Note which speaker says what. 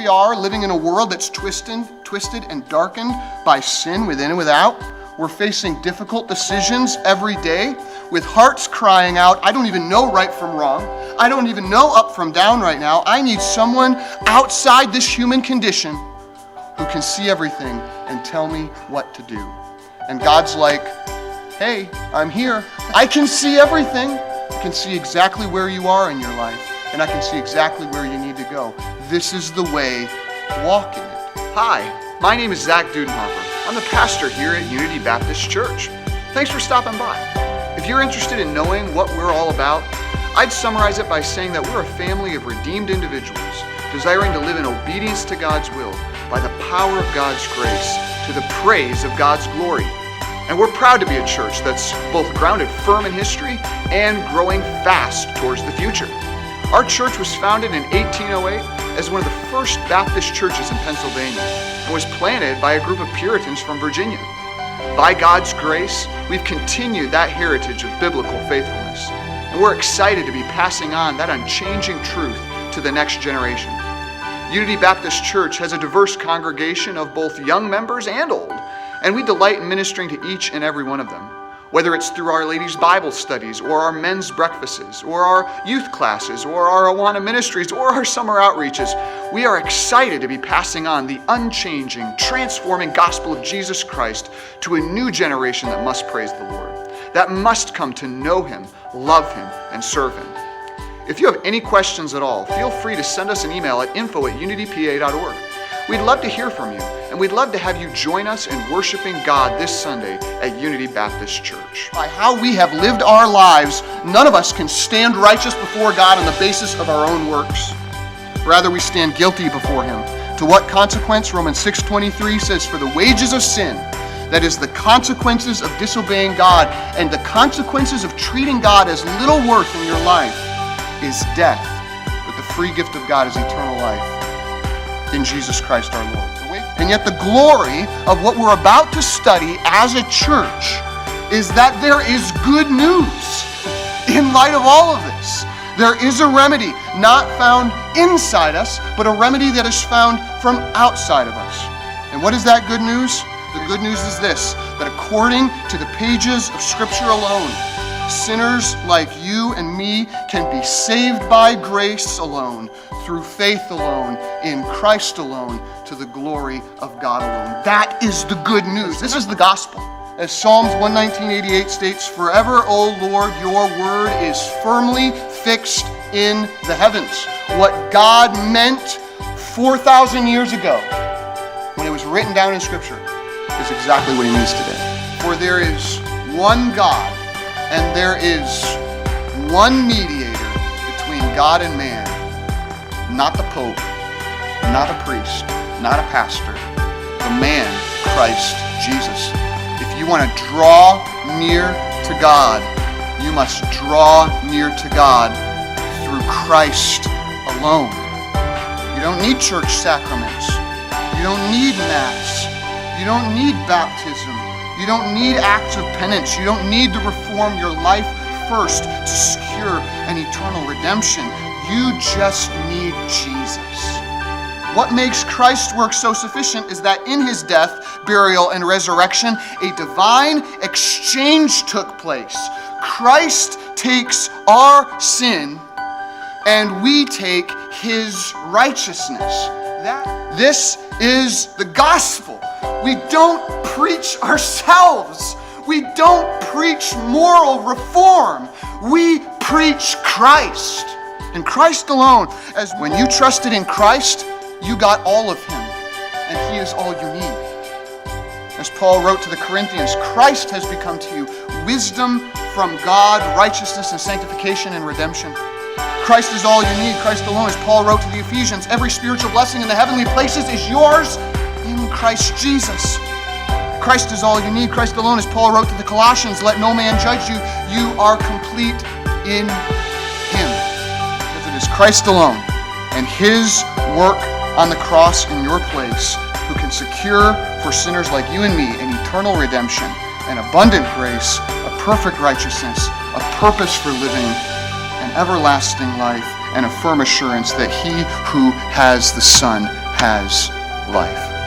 Speaker 1: we are, living in a world that's twisted and darkened by sin within and without. We're facing difficult decisions every day with hearts crying out, I don't even know right from wrong. I don't even know up from down right now. I need someone outside this human condition who can see everything and tell me what to do. And God's like, hey, I'm here. I can see everything. I can see exactly where you are in your life, and I can see exactly where you need to go. This is the way, walk in it.
Speaker 2: Hi, my name is Zach Dudenhofer. I'm the pastor here at Unity Baptist Church. Thanks for stopping by. If you're interested in knowing what we're all about, I'd summarize it by saying that we're a family of redeemed individuals desiring to live in obedience to God's will by the power of God's grace to the praise of God's glory. And we're proud to be a church that's both grounded firm in history and growing fast towards the future. Our church was founded in 1808 as one of the first Baptist churches in Pennsylvania and was planted by a group of Puritans from Virginia. By God's grace, we've continued that heritage of biblical faithfulness, and we're excited to be passing on that unchanging truth to the next generation. Unity Baptist Church has a diverse congregation of both young members and old, and we delight in ministering to each and every one of them. Whether it's through our ladies' Bible studies, or our men's breakfasts, or our youth classes, or our Awana ministries, or our summer outreaches, we are excited to be passing on the unchanging, transforming gospel of Jesus Christ to a new generation that must praise the Lord, that must come to know Him, love Him, and serve Him. If you have any questions at all, feel free to send us an email at info@unitypa.org. We'd love to hear from you, and we'd love to have you join us in worshiping God this Sunday at Unity Baptist Church.
Speaker 1: By how we have lived our lives, none of us can stand righteous before God on the basis of our own works. Rather, we stand guilty before Him. To what consequence? Romans 6:23 says, for the wages of sin, that is the consequences of disobeying God and the consequences of treating God as little worth in your life, is death. But the free gift of God is eternal life in Jesus Christ our Lord. And yet the glory of what we're about to study as a church is that there is good news in light of all of this. There is a remedy not found inside us, but a remedy that is found from outside of us. And what is that good news? The good news is this, that according to the pages of Scripture alone, sinners like you and me can be saved by grace alone, through faith alone, in Christ alone, to the glory of God alone. That is the good news. This is the gospel. As Psalms 119:88 states, forever, O Lord, your word is firmly fixed in the heavens. What God meant 4,000 years ago, when it was written down in Scripture, is exactly what He means today. For there is one God, and there is one mediator between God and man, not the Pope, not a priest, not a pastor, the man, Christ Jesus. If you want to draw near to God, you must draw near to God through Christ alone. You don't need church sacraments. You don't need Mass. You don't need baptism. You don't need acts of penance. You don't need to reform your life first to secure an eternal redemption. You just need Jesus. What makes Christ's work so sufficient is that in His death, burial, and resurrection, a divine exchange took place. Christ takes our sin, and we take His righteousness. This is the gospel. We don't preach ourselves. We don't preach moral reform. We preach Christ. And Christ alone. As when you trusted in Christ, you got all of Him, and He is all you need. As Paul wrote to the Corinthians, Christ has become to you wisdom from God, righteousness and sanctification and redemption. Christ is all you need, Christ alone. As Paul wrote to the Ephesians, every spiritual blessing in the heavenly places is yours in Christ Jesus. Christ is all you need, Christ alone. As Paul wrote to the Colossians, let no man judge you. You are complete in Him. Because it is Christ alone and His work on the cross in your place who can secure for sinners like you and me an eternal redemption, an abundant grace, a perfect righteousness, a purpose for living, an everlasting life, and a firm assurance that he who has the Son has life.